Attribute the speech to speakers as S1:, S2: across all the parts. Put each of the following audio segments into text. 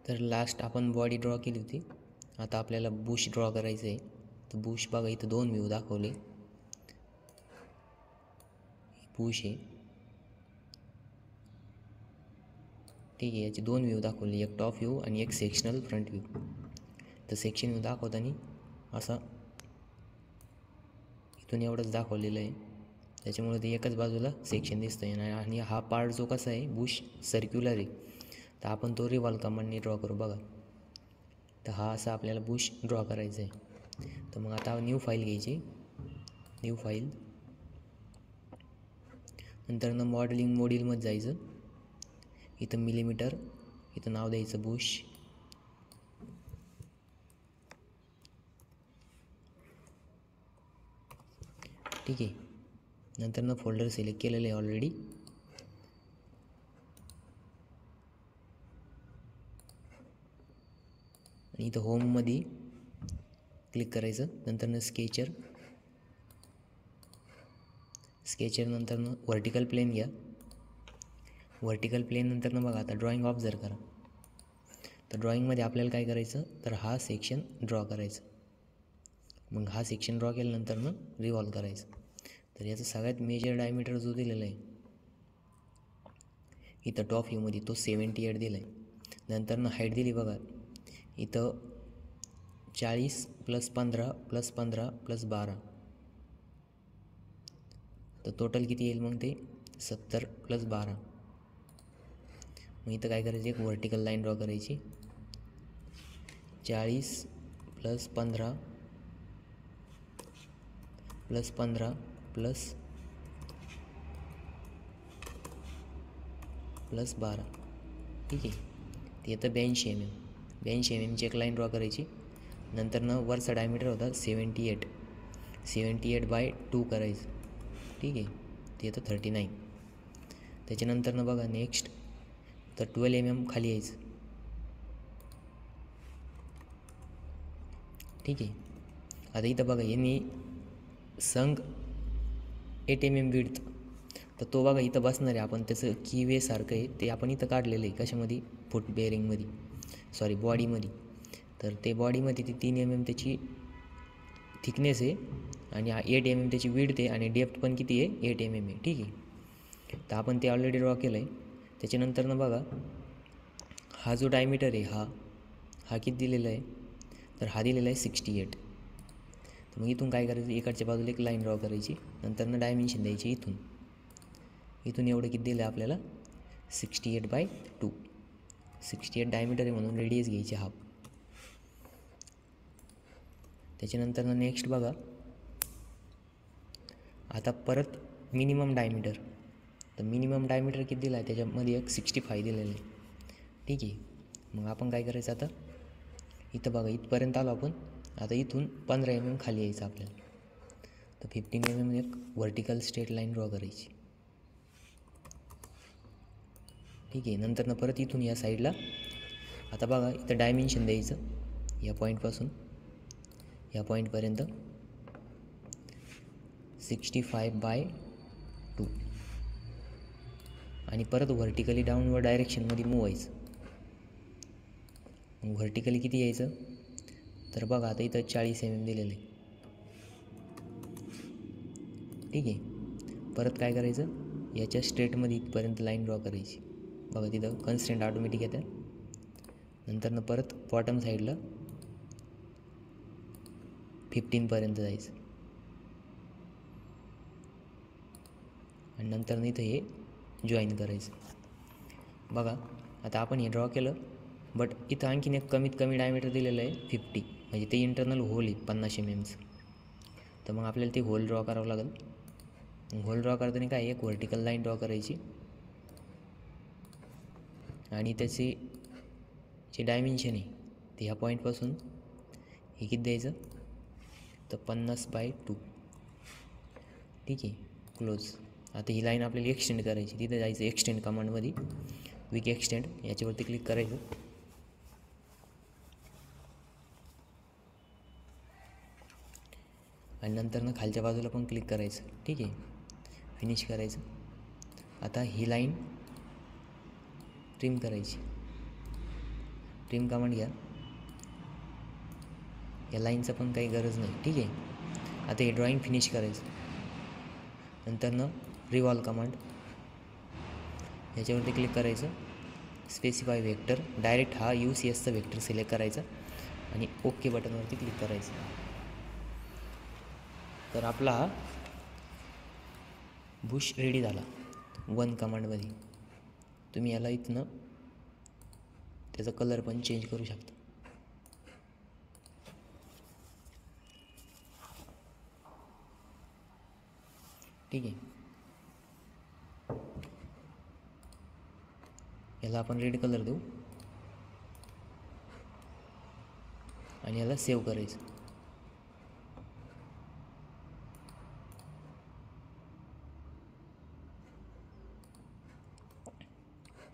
S1: तर लास्ट आपण body draw केली होती, आता आपल्याला बुश ड्रॉ करायचं आहे. तर बुश बघा इथं 2 व्ह्यू दाखवले. बुश आहे, ठीक आहे. याचे 2 व्ह्यू दाखवले, एक टॉप व्ह्यू आणि एक सेक्शनल फ्रंट व्ह्यू. तर सेक्शन व्ह्यू दाखवताना असा इथून एवढंच दाखवलेलं आहे, त्याच्यामुळे ते एकच बाजूला सेक्शन दिसतं आहे. आणि हा पार्ट जो कसा आहे बुश सर्क्युलर आहे, तर आपण तो रिव्हॉल्व कमांडने ड्रॉ करू. बघा, तर हा असा आपल्याला बुश ड्रॉ करायचा आहे. तर मग आता न्यू फाईल घ्यायची, न्यू फाईल, नंतर मॉडेलिंग मोड्यूलमध्ये जायचं. इथं मिलीमीटर, इथं नाव द्यायचं बुश, ठीक आहे. नंतर फोल्डर सिलेक्ट केलेलं आहे ऑलरेडी. आणि इथं होममध्ये क्लिक करायचं. नंतर स्केचर, नंतर व्हर्टिकल प्लेन घ्या. व्हर्टिकल प्लेन नंतर बघा आता ड्रॉइंग ऑब्झर्व करा. तर ड्रॉइंगमध्ये आपल्याला काय करायचं, तर हा सेक्शन ड्रॉ करायचा. मग हा सेक्शन ड्रॉ केल्यानंतर रिव्हॉल्व करायचं. तर याचा सगळ्यात मेजर डायमीटर जो दिलेला आहे इथं टॉप व्ह्यूमध्ये, तो 78 दिला आहे. नंतर हाईट दिली बघा इथं 40 + 15 + 15 + 12, तर टोटल किती येईल मग ते 70 + 12. मग इथं काय करायचं, एक व्हर्टिकल लाईन ड्रॉ करायची. 40 + 15 + 15 + 12, ठीक आहे. ते येतं 82 mm. 82 mmची एक लाईन ड्रॉ करायची. नंतर वरचा डायमीटर होता 78/2 करायचं, ठीक आहे. ते येतं 39. त्याच्यानंतर बघा नेक्स्ट तर 12 mm खाली यायचं, ठीक आहे. आता इथं बघा यांनी संग 8 mm विड्थ, तर तो बघा इथं बसणार आहे. आपण त्याचं की सारखं आहे ते आपण इथं काढलेलं आहे. कशामध्ये, फूट बेअरिंगमध्ये, सॉरी बॉडीमध्ये. तर ते बॉडीमध्ये ती 3 mm त्याची थिकनेस आहे आणि 8 mm त्याची विड्थ आहे आणि डेप्थ पण किती आहे 8 mm आहे, ठीक आहे. तर आपण ते ऑलरेडी ड्रॉ केलं आहे. त्याच्यानंतर बघा हा जो डायमीटर आहे हा किती दिलेला आहे, तर हा दिलेला आहे 68. तर मग इथून काय करायचं, इकडच्या बाजूला एक लाईन ड्रॉ करायची. नंतर डायमेन्शन द्यायची इथून एवढं किती दिलं आहे आपल्याला 68/2. 68 डायमीटर आहे म्हणून रेडियस घ्यायची हाफ. त्याच्यानंतर नेक्स्ट बघा आता परत मिनिमम डायमीटर, तर मिनिमम डायमीटर किती दिला आहे त्याच्यामध्ये एक 65 दिलेलं आहे, ठीक आहे. मग आपण काय करायचं आता, इथं बघा इथपर्यंत आलो आपण. आता इथून 15 mm खाली यायचं आपल्याला. तर 15 mm एक व्हर्टिकल स्ट्रेट लाईन ड्रॉ करायची, ठीक आहे. नंतर परत इथून या साईडला आता बघा इथं डायमेन्शन द्यायचं. या पॉईंटपासून या पॉईंटपर्यंत 65/2 आणि परत व्हर्टिकली डाऊनवर्ड डायरेक्शनमध्ये मूव व्हायचं. मग व्हर्टिकली किती यायचं, तर बघा आता इथं 40 mm दिलेलं आहे, ठीक आहे. परत काय करायचं, याच्या स्ट्रेटमध्ये इथपर्यंत लाईन ड्रॉ करायची. बघा तिथं कन्स्ट्रेंट ऑटोमॅटिक येतं. नंतर परत बॉटम साईडला 15पर्यंत जायचं आणि नंतर इथं हे जॉईन करायचं. बघा आता आपण हे ड्रॉ केलं, बट इथं आणखीन एक कमीत कमी डायमीटर दिलेलं आहे 50, म्हणजे ते इंटरनल होल आहे 50 mmचं. तर मग आपल्याला ते होल ड्रॉ करावं लागेल. होल ड्रॉ करताना काय, एक व्हर्टिकल लाईन ड्रॉ करायची आणि त्याची जे डायमेन्शन आहे ते ह्या पॉईंटपासून हे किती द्यायचं, तर 50/2, ठीक आहे. क्लोज. आता ही लाईन आपल्याला एक्सटेंड करायची. तिथे जायचं एक्सटेंड कमांडमध्ये, क्विक एक्सटेंड याच्यावरती क्लिक करायचं. आणि नंतर खालच्या बाजूला पण क्लिक करायचं, ठीक आहे. फिनिश करायचं. आता ही लाईन ट्रिम करायची. ट्रिम कमांड घ्या. या लाईनचं पण काही गरज नाही. ठीक आहे. आता हे ड्रॉईंग फिनिश करायचं. नंतरनं रिवॉल्व कमांड याच्यावरती क्लिक करायचं. स्पेसिफाय वेक्टर डायरेक्ट हा UCSचा वेक्टर सिलेक्ट करायचा आणि ओके बटनवरती क्लिक करायचं. तर आपला हा बुश रेडी झाला 1 कमांडमध्ये. तुम्ही याला इथनं त्याचा कलर पण चेंज करू शकता. ठीक आहे. याला आपण रेड कलर देऊ आणि याला सेव्ह करायचं.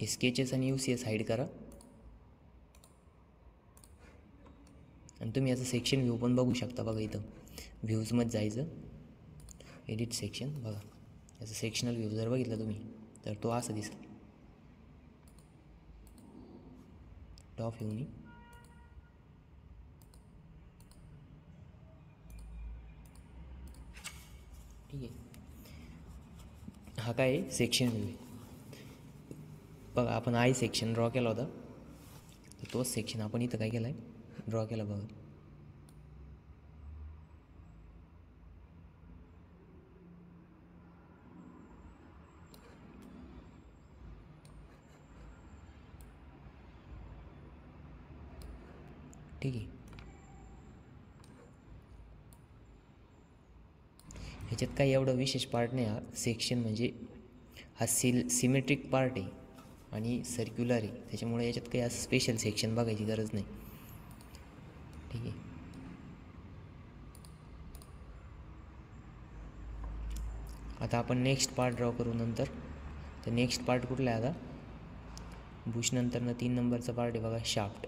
S1: स्केचेस आणि UCS हाईड करा. आणि तुम्ही याचं सेक्शन व्ह्यू पण बघू शकता. बघा इथं व्ह्यूजमध्ये जायचं, एडिट सेक्शन. बघा याचं सेक्शनल व्ह्यू जर बघितला तुम्ही तर तो असं दिसेल. टॉप व्ह्यूनी ठीक आहे. हा काय आहे सेक्शन व्ह्यू आहे. बघा आपण आय सेक्शन ड्रॉ केला होता, तर तोच सेक्शन आपण इथं काय केला आहे ड्रॉ केला. बघा ठीक आहे. ह्याच्यात काही एवढं विशेष पार्ट नाही. हा सेक्शन म्हणजे हा सिमेट्रिक पार्ट आहे आणि सर्क्युलर आहे, त्याच्यामुळे याच्यात काही असं स्पेशल सेक्शन बघायची गरज नाही. ठीक आहे. आता आपण नेक्स्ट पार्ट ड्रॉ करू नंतर. तर नेक्स्ट पार्ट कुठला आहे आता बुश नंतरनं 3 नंबरचा पार्ट आहे बघा शाफ्ट.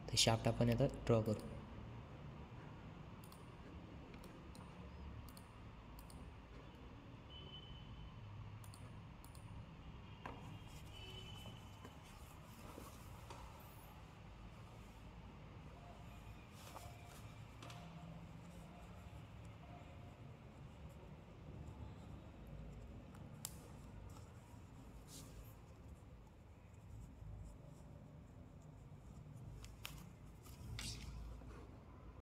S1: तर शाफ्ट आपण आता ड्रॉ करू.